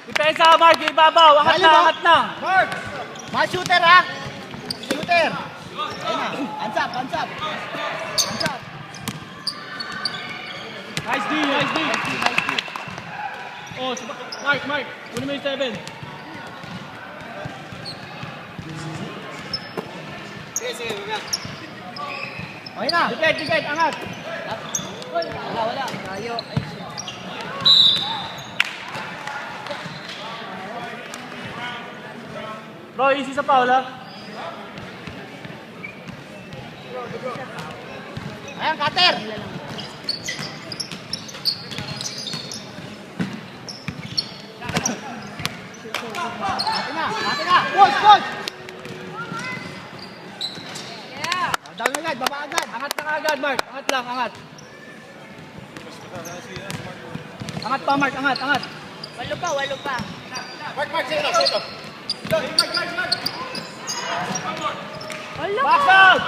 Depensa, Mark, ibabaw. Angat na, angat na. Mark! Mga shooter, ha? Shooter! Ayun na. Hands up, hands up. Hands up. Nice D, nice D. Oh, Mark, kunin mo yung 7. Sige, wala. Okay na. Dikit, angat. Wala. Tayo. Ay, shit. Bro, easy sa foul, ha? Ayan, cutter. Ate na. Push. Yeah. Dami agad, baba agad. Angat na agad, Mark. Angat lang, angat. Angat pa, Mark, angat. Walo pa. Mark, sige ito. Wala Box ka. out!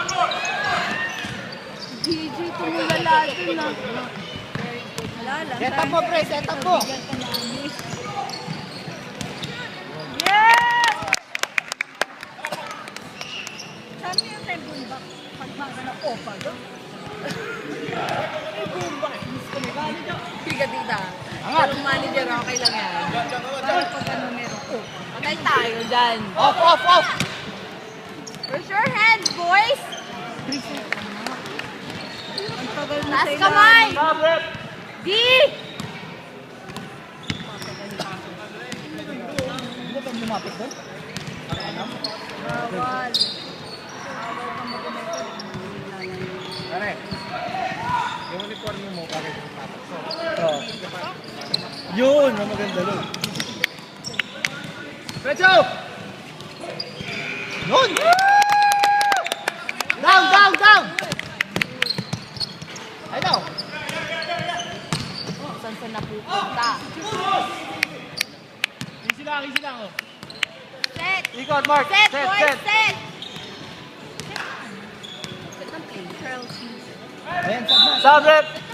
GG tumulala dun na. Wala lang. Set up mo, pre. Set up mo. Yes! Sabi yung tayo bumbak. Pagmaga na opa doon. Ay, bumbak. Miss ko na gano'n dyan. Tiga-tita. Angat. Pero manager, okay lang yan. Pero pag ano meron, patay tayo dyan. Off. Where's your hand, boys? Ang tagal mo Taas sa kamay! ilalim. Stop, rep! D! Hindi ba lumapit doon? Bawal. Pare, yung uniform mo, bakit yung tatak? Yun, ang maganda doon. Pecho! Yun! Down! Ay daw. Saan sa napupunta? Easy lang, oh. Set! Ikot, Mark. Set, boys! Set! Set ng play. Charles. Ayan, sab na. Stop, rep!